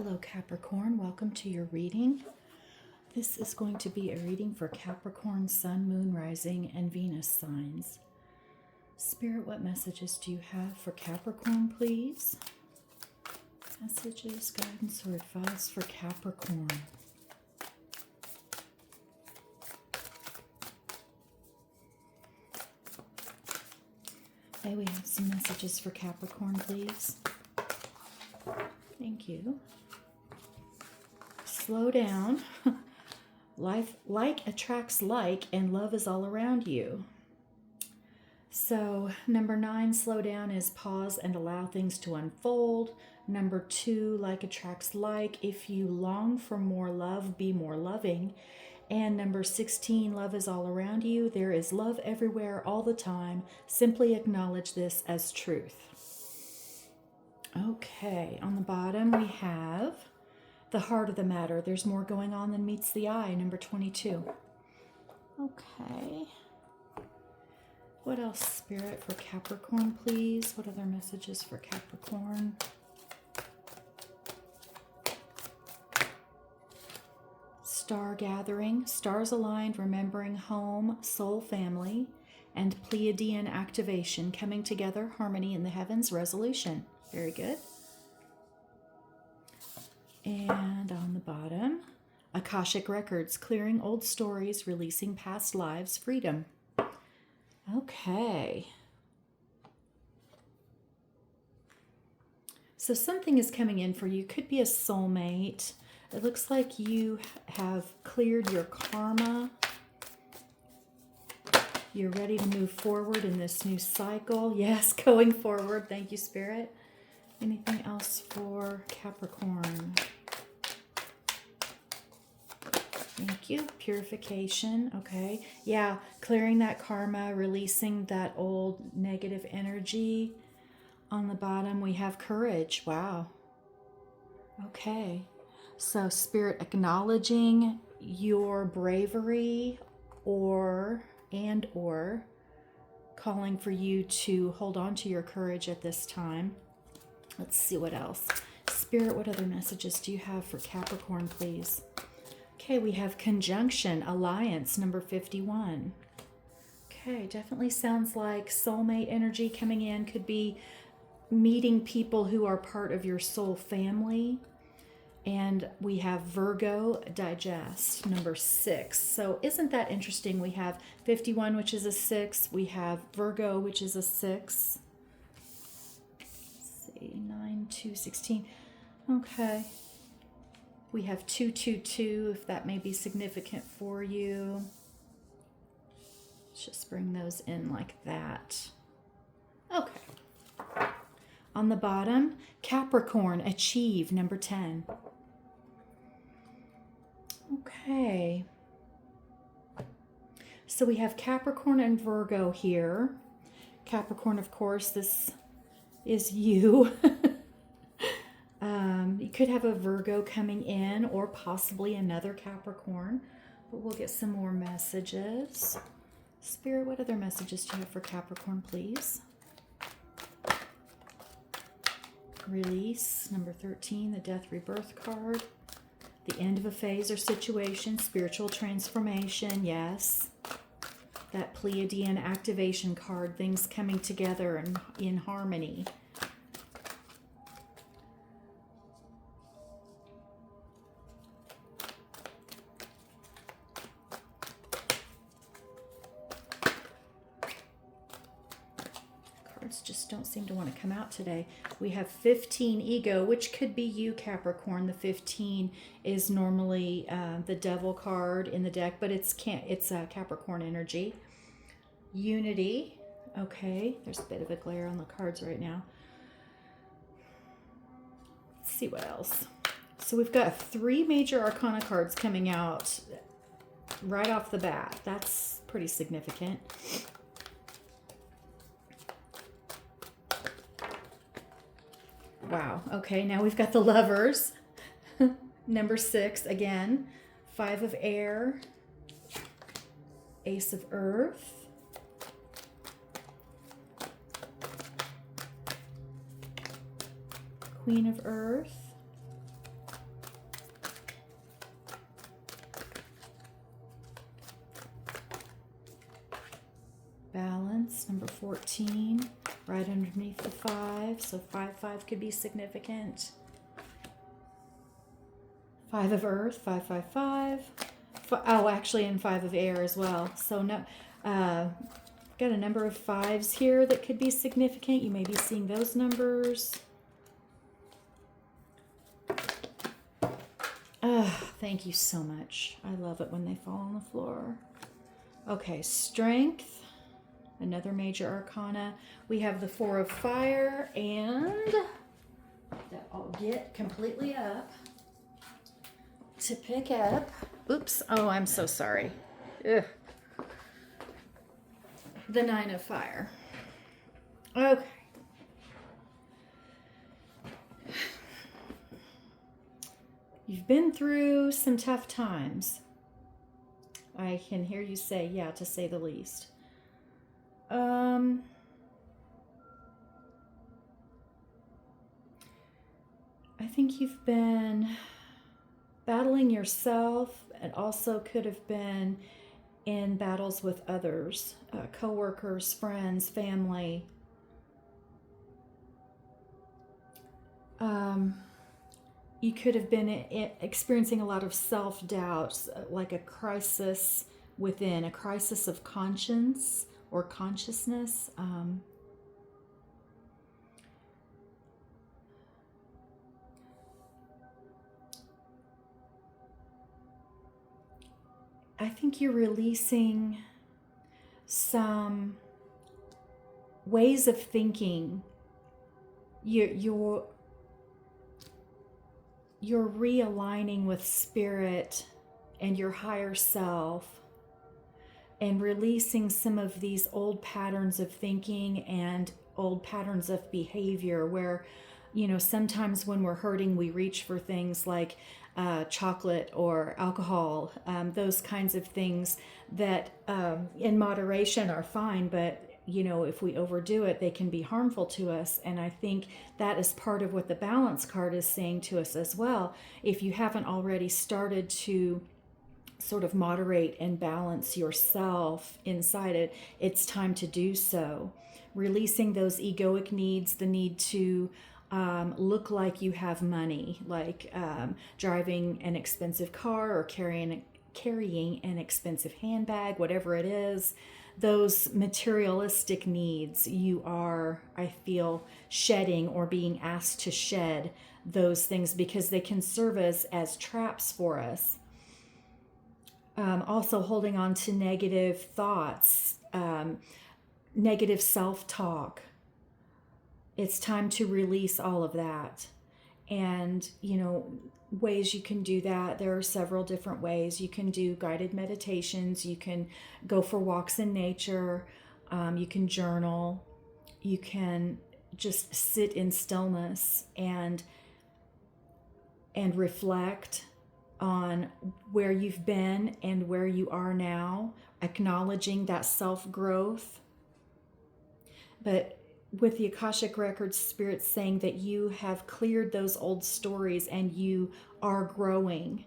Hello Capricorn, welcome to your reading. This is going to be a reading for Capricorn Sun, Moon, Rising, and Venus signs. Spirit, what messages do you have for Capricorn, please? Messages, guidance, or advice for Capricorn. May we have some messages for Capricorn, please? Thank you. Slow down. Life like attracts like, and love is all around you. So number 9, slow down, is pause and allow things to unfold. Number 2, like attracts like. If you long for more love, be more loving. And number 16, love is all around you. There is love everywhere all the time. Simply acknowledge this as truth. Okay, on the bottom we have the heart of the matter. There's more going on than meets the eye, number 22. Okay. What else, Spirit, for Capricorn, please? What other messages for Capricorn? Star gathering, stars aligned, remembering home, soul, family, and Pleiadian activation, coming together, harmony in the heavens, resolution. Very good. And on the bottom, Akashic records, clearing old stories, releasing past lives, freedom. Okay. So something is coming in for you. Could be a soulmate. It looks like you have cleared your karma. You're ready to move forward in this new cycle. Yes, going forward. Thank you, Spirit. Anything else for Capricorn? Thank you. Purification. Okay. Yeah, clearing that karma, releasing that old negative energy. On the bottom, we have courage. Wow. Okay. So, Spirit, acknowledging your bravery or calling for you to hold on to your courage at this time. Let's see what else. Spirit, what other messages do you have for Capricorn, please? Okay, we have conjunction, alliance, number 51. Okay, definitely sounds like soulmate energy coming in. Could be meeting people who are part of your soul family. And we have Virgo, digest, number 6. So isn't that interesting? We have 51, which is a 6. We have Virgo, which is a 6. 9, 2, 16. Okay. We have 222, if that may be significant for you. Let's just bring those in like that. Okay. On the bottom, Capricorn, achieve, number 10. Okay. So we have Capricorn and Virgo here. Capricorn, of course, this is you. You could have a Virgo coming in or possibly another Capricorn, but we'll get some more messages. Spirit, what other messages do you have for Capricorn, please? Release, number 13, the death rebirth card. The end of a phase or situation, spiritual transformation, yes. That Pleiadian activation card, things coming together and in harmony. Cards just don't seem to want to come out today. We have 15, ego, which could be you, Capricorn. The 15 is normally the devil card in the deck, but it's Capricorn energy. Unity. Okay, there's a bit of a glare on the cards right now. Let's see what else. So we've got 3 major arcana cards coming out right off the bat. That's pretty significant. Wow. Okay, now we've got the lovers. Number 6 again. 5 of air. Ace of earth. Queen of earth. Balance, number 14, right underneath the 5. So 5, 5 could be significant. 5 of Earth, 5, 5, 5. Oh, actually, and 5 of Air as well. So no, got a number of 5s here that could be significant. You may be seeing those numbers. Thank you so much. I love it when they fall on the floor. Okay, Strength, another major arcana. We have the 4 of Fire, and that I'll get completely up to pick up. Oops. Oh, I'm so sorry. Ugh. The 9 of Fire. Okay. You've been through some tough times. I can hear you say, yeah, to say the least. I think you've been battling yourself, and also could have been in battles with others, coworkers, friends, family. You could have been experiencing a lot of self-doubt, like a crisis within, a crisis of conscience or consciousness. I think you're releasing some ways of thinking. You're realigning with spirit and your higher self, and releasing some of these old patterns of thinking and old patterns of behavior where, sometimes when we're hurting, we reach for things like chocolate or alcohol, those kinds of things that in moderation are fine, but if we overdo it, they can be harmful to us. And I think that is part of what the balance card is saying to us as well. If you haven't already started to sort of moderate and balance yourself inside it, it's time to do so. Releasing those egoic needs, the need to look like you have money, like driving an expensive car or carrying an expensive handbag, whatever it is. Those materialistic needs you are, I feel, shedding or being asked to shed those things because they can serve us as traps for us. Also holding on to negative thoughts, negative self-talk. It's time to release all of that. And, ways you can do that. There are several different ways. You can do guided meditations. You can go for walks in nature. You can journal. You can just sit in stillness and reflect on where you've been and where you are now, acknowledging that self-growth. But with the Akashic Records, Spirit saying that you have cleared those old stories and you are growing,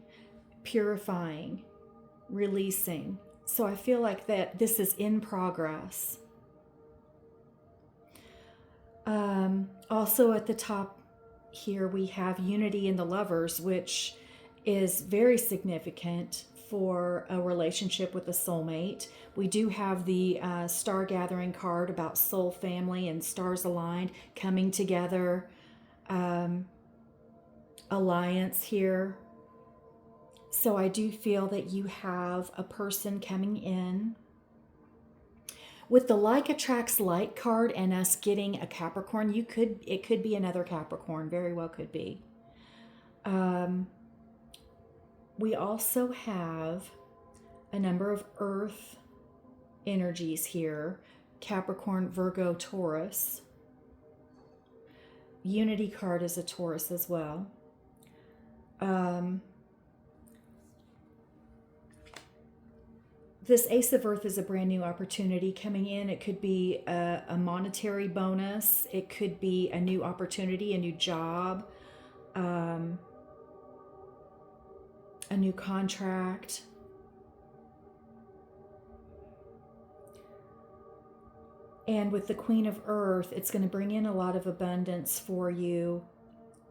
purifying, releasing. So I feel like that this is in progress. Also at the top here, we have Unity in the Lovers, which is very significant for a relationship with a soulmate. We do have the Star Gathering card about soul family and stars aligned, coming together, alliance here. So I do feel that you have a person coming in. With the like attracts like card and us getting a Capricorn, it could be another Capricorn, very well could be. We also have a number of Earth energies here: Capricorn, Virgo, Taurus. Unity card is a Taurus as well. This Ace of Earth is a brand new opportunity coming in. It could be a monetary bonus. It could be a new opportunity, a new job, a new contract. And with the Queen of Earth, it's going to bring in a lot of abundance for you.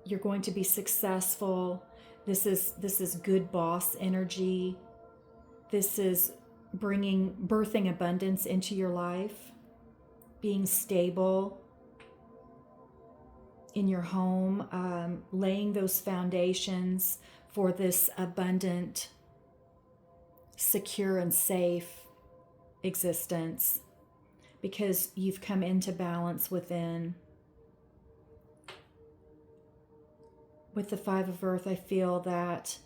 You're going to be successful. This is good boss energy. This is birthing abundance into your life, being stable in your home, laying those foundations for this abundant, secure, and safe existence, because you've come into balance within. With the Five of Earth, I feel that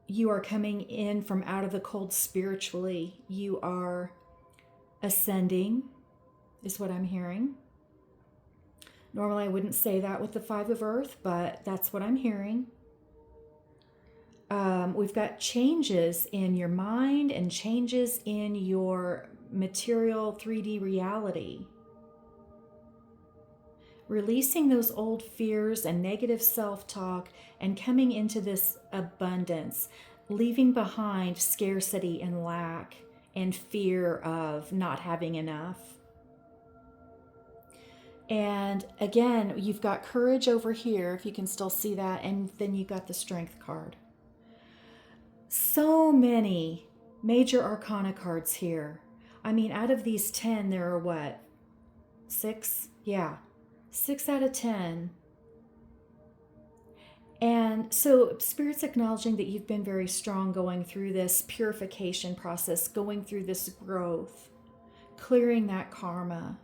you are coming in from out of the cold spiritually. You are ascending, is what I'm hearing. Normally I wouldn't say that with the Five of Earth, but that's what I'm hearing. We've got changes in your mind and changes in your material 3D reality. Releasing those old fears and negative self-talk and coming into this abundance, leaving behind scarcity and lack and fear of not having enough. And again, you've got courage over here, if you can still see that, and then you got the Strength card. So many major arcana cards here. I mean, out of these 10, there are what? 6? Yeah. 6 out of 10. And so Spirit's acknowledging that you've been very strong going through this purification process, going through this growth, clearing that karma.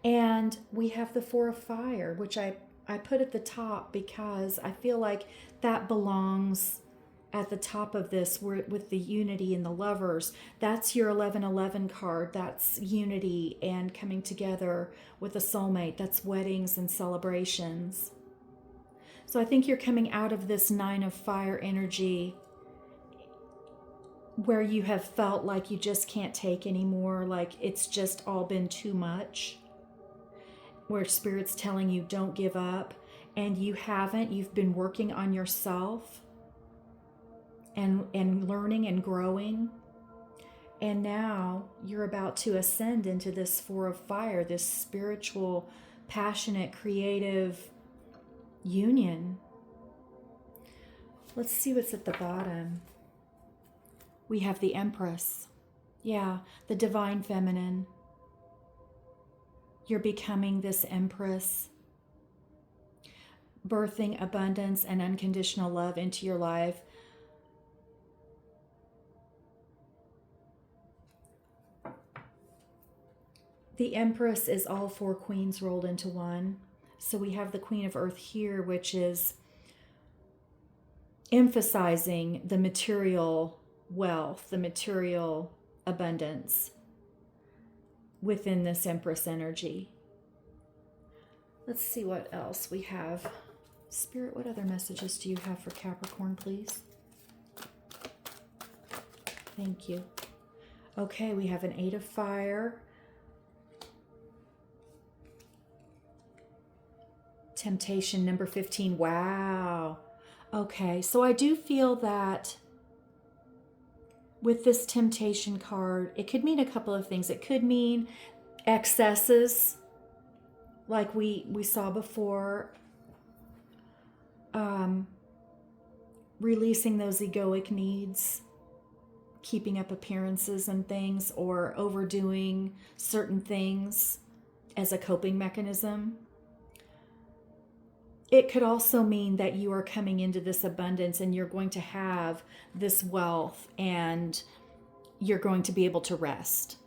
And we have the Four of Fire, which I put at the top because I feel like that belongs at the top of this with the unity and the lovers. That's your 1111 card. That's unity and coming together with a soulmate. That's weddings and celebrations. So I think you're coming out of this Nine of Fire energy where you have felt like you just can't take anymore, like it's just all been too much, where Spirit's telling you don't give up, and you haven't. You've been working on yourself and learning and growing. And now you're about to ascend into this Four of Fire, this spiritual, passionate, creative union. Let's see what's at the bottom. We have the Empress. Yeah, the Divine Feminine. You're becoming this Empress, birthing abundance and unconditional love into your life. The Empress is all four queens rolled into one. So we have the Queen of Earth here, which is emphasizing the material wealth, the material abundance within this Empress energy. Let's see what else we have. Spirit, what other messages do you have for Capricorn, please? Thank you. Okay, we have an Eight of Fire. Temptation, number 15. Wow. Okay, so I do feel that with this Temptation card, it could mean a couple of things. It could mean excesses, like we saw before, releasing those egoic needs, keeping up appearances and things, or overdoing certain things as a coping mechanism. It could also mean that you are coming into this abundance and you're going to have this wealth and you're going to be able to rest.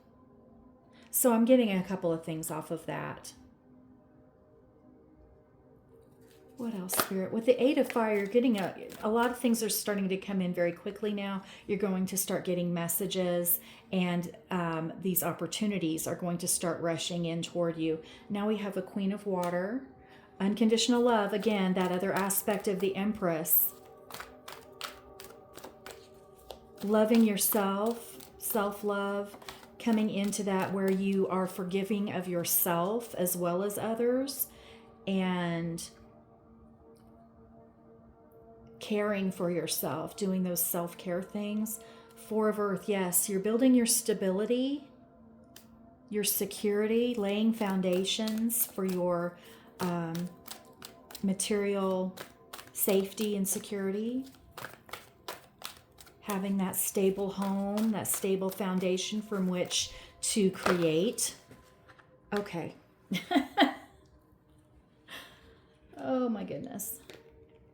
So I'm getting a couple of things off of that. What else, Spirit? With the Eight of Fire, you're getting a lot of things are starting to come in very quickly now. You're going to start getting messages, and these opportunities are going to start rushing in toward you. Now we have a Queen of Water. Unconditional love, again, that other aspect of the Empress. Loving yourself, self-love, coming into that where you are forgiving of yourself as well as others, and caring for yourself, doing those self-care things. Four of Earth, yes, you're building your stability your security, laying foundations for your material safety and security, having that stable home, that stable foundation from which to create. Okay. Oh my goodness.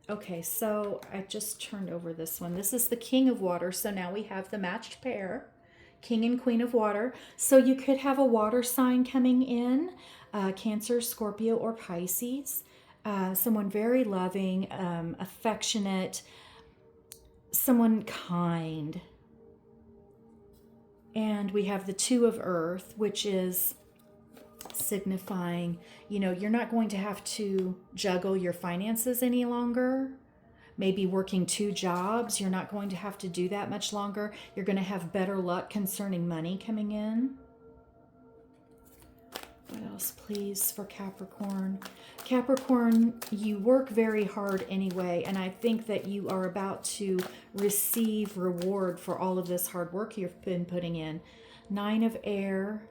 Okay, so I just turned over this one. This is the King of Water. So now we have the matched pair, King and Queen of Water. So you could have a water sign coming in, Cancer, Scorpio, or Pisces. Someone very loving, affectionate, someone kind. And we have the Two of Earth, which is signifying, you know, you're not going to have to juggle your finances any longer. Maybe working 2 jobs, you're not going to have to do that much longer. You're going to have better luck concerning money coming in. What else, please, for Capricorn? Capricorn, you work very hard anyway, and I think that you are about to receive reward for all of this hard work you've been putting in. 9 of Air.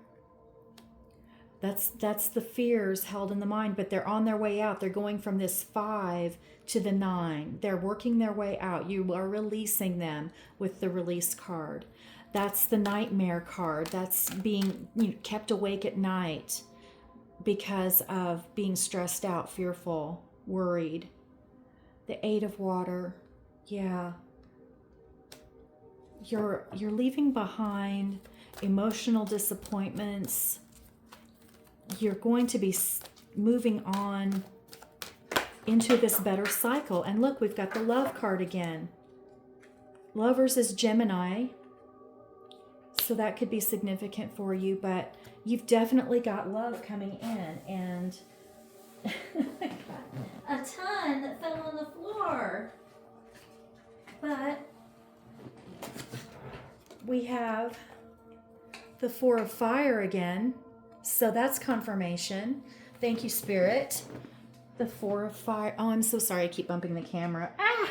That's the fears held in the mind, but they're on their way out. They're going from this 5 to the 9. They're working their way out. You are releasing them with the release card. That's the Nightmare card. That's being kept awake at night because of being stressed out, fearful, worried. The 8 of Water. Yeah. You're leaving behind emotional disappointments. You're going to be moving on into this better cycle. And look, we've got the Love card again. Lovers is Gemini, so that could be significant for you, but you've definitely got love coming in. And a ton that fell on the floor. But we have the 4 of Fire again. So that's confirmation. Thank you, Spirit. The 4 of Fire. Oh, I'm so sorry. I keep bumping the camera. Ah!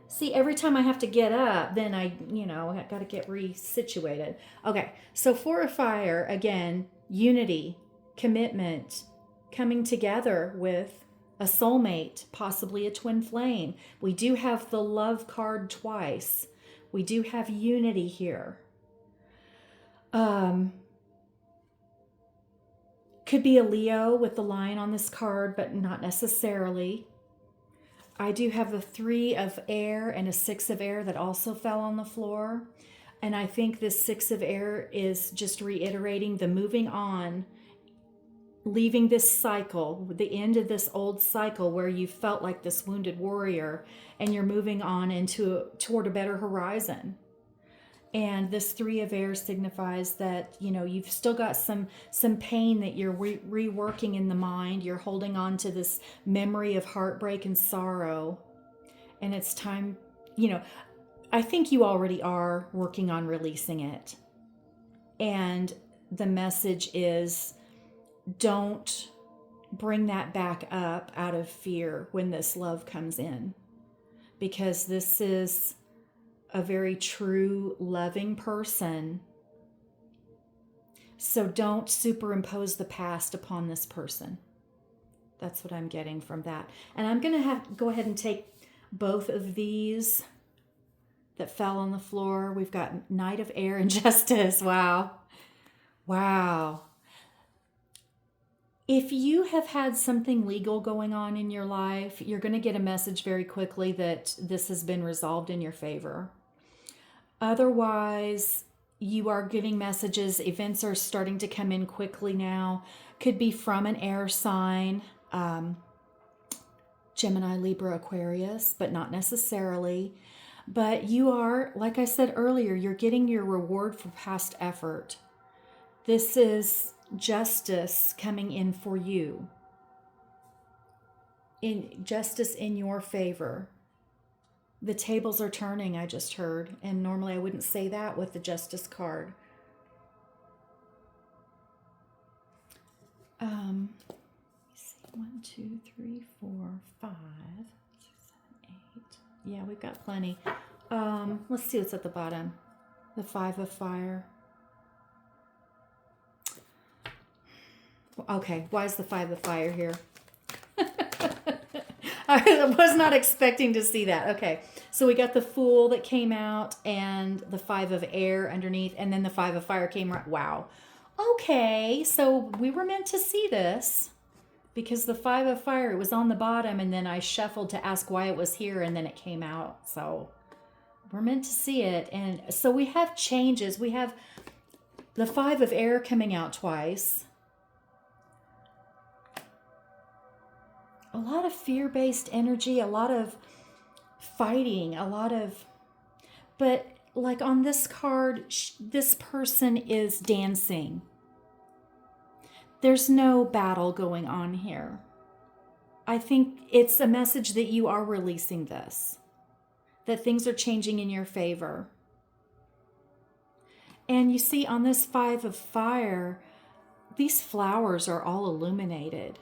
See, every time I have to get up, then I got to get resituated. Okay, so 4 of Fire, again, unity, commitment, coming together with a soulmate, possibly a twin flame. We do have the Love card twice. We do have unity here. Could be a Leo with the lion on this card, but not necessarily. I do have a 3 of Air and a 6 of Air that also fell on the floor. And I think this 6 of Air is just reiterating the moving on, leaving this cycle, the end of this old cycle where you felt like this wounded warrior, and you're moving on toward a better horizon. And this 3 of Air signifies that, you've still got some pain that you're reworking in the mind. You're holding on to this memory of heartbreak and sorrow. And it's time, I think you already are working on releasing it. And the message is, don't bring that back up out of fear when this love comes in. Because this is a very true, loving person. So don't superimpose the past upon this person. That's what I'm getting from that. And I'm going to go ahead and take both of these that fell on the floor. We've got Knight of Air and Justice. Wow. Wow. If you have had something legal going on in your life, you're going to get a message very quickly that this has been resolved in your favor. Otherwise, you are getting messages. Events are starting to come in quickly now. Could be from an air sign, Gemini, Libra, Aquarius, but not necessarily. But you are, like I said earlier, you're getting your reward for past effort. This is justice coming in for you. Justice in your favor. The tables are turning, I just heard. And normally I wouldn't say that with the Justice card. Let's see. 1, 2, 3, 4, 5, 6, 7, 8. Yeah, we've got plenty. Let's see what's at the bottom. The 5 of Fire. Okay, why is the 5 of fire here? I was not expecting to see that. Okay, so we got the Fool that came out and the 5 of air underneath, and then the 5 of fire came right. Wow. Okay, so we were meant to see this because the 5 of fire, it was on the bottom, and then I shuffled to ask why it was here, and then it came out. So we're meant to see it. And so we have changes. We have the 5 of air coming out twice. A lot of fear-based energy, a lot of fighting, but like on this card, this person is dancing. There's no battle going on here. I think it's a message that you are releasing this, that things are changing in your favor. And you see on this 5 of fire, these flowers are all illuminated.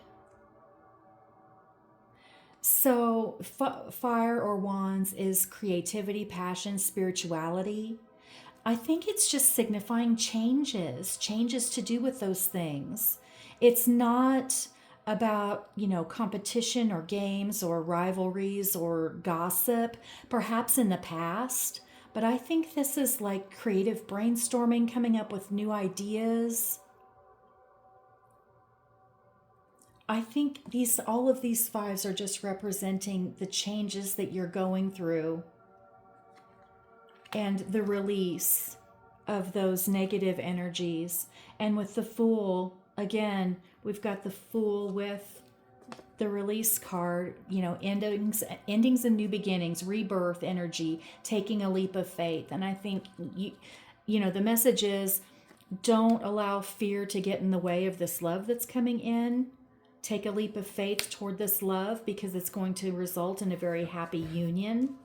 So fire or wands is creativity, passion, spirituality. I think it's just signifying changes to do with those things. It's not about, competition or games or rivalries or gossip, perhaps in the past. But I think this is like creative brainstorming, coming up with new ideas. I think all of these 5s are just representing the changes that you're going through and the release of those negative energies. And with the Fool, again, we've got the Fool with the release card, endings and new beginnings, rebirth energy, taking a leap of faith. And I think, the message is don't allow fear to get in the way of this love that's coming in. Take a leap of faith toward this love because it's going to result in a very happy union.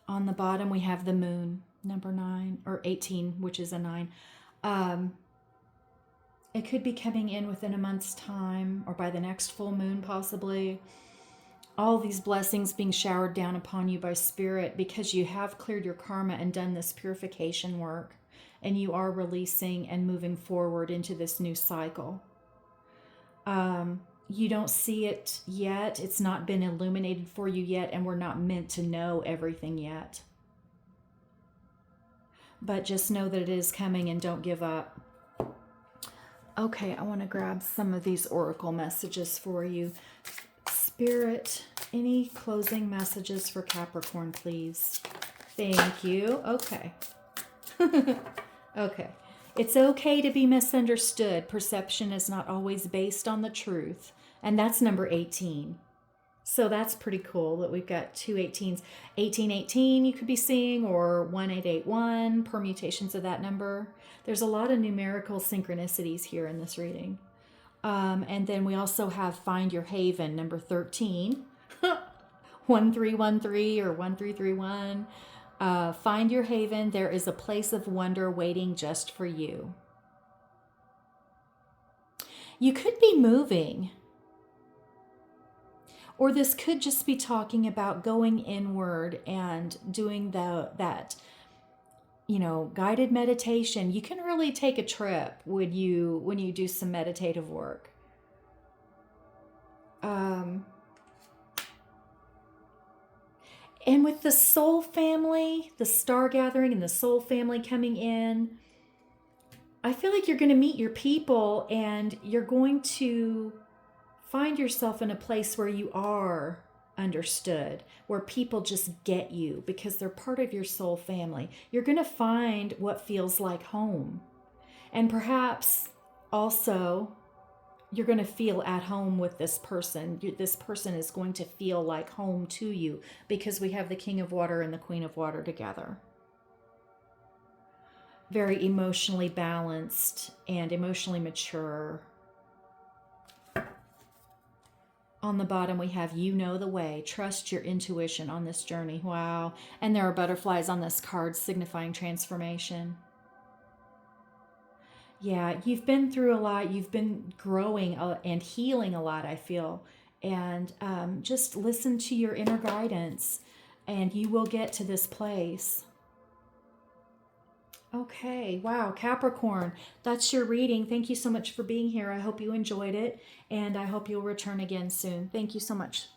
On the bottom, we have the Moon, number 9, or 18, which is a 9. It could be coming in within a month's time or by the next full moon, possibly. All these blessings being showered down upon you by Spirit because you have cleared your karma and done this purification work. And you are releasing and moving forward into this new cycle. You don't see it yet. It's not been illuminated for you yet, and we're not meant to know everything yet. But just know that it is coming and don't give up. Okay, I want to grab some of these oracle messages for you. Spirit, any closing messages for Capricorn, please? Thank you. Okay. Okay. It's okay to be misunderstood. Perception is not always based on the truth. And that's number 18. So that's pretty cool that we've got 2 18s. 1818 you could be seeing, or 1881, permutations of that number. There's a lot of numerical synchronicities here in this reading. And then we also have Find Your Haven, number 13. 1313 or 1331. Find your haven. There is a place of wonder waiting just for you. You could be moving. Or this could just be talking about going inward and doing that guided meditation. You can really take a trip when you do some meditative work. And with the soul family, the star gathering and the soul family coming in, I feel like you're going to meet your people and you're going to find yourself in a place where you are understood, where people just get you because they're part of your soul family. You're going to find what feels like home. And perhaps also you're going to feel at home with this person. This person is going to feel like home to you because we have the King of Water and the Queen of Water together. Very emotionally balanced and emotionally mature. On the bottom, we have You Know the Way. Trust your intuition on this journey. Wow. And there are butterflies on this card signifying transformation. Yeah, you've been through a lot. You've been growing and healing a lot, I feel. And just listen to your inner guidance and you will get to this place. Okay, wow, Capricorn, that's your reading. Thank you so much for being here. I hope you enjoyed it, and I hope you'll return again soon. Thank you so much.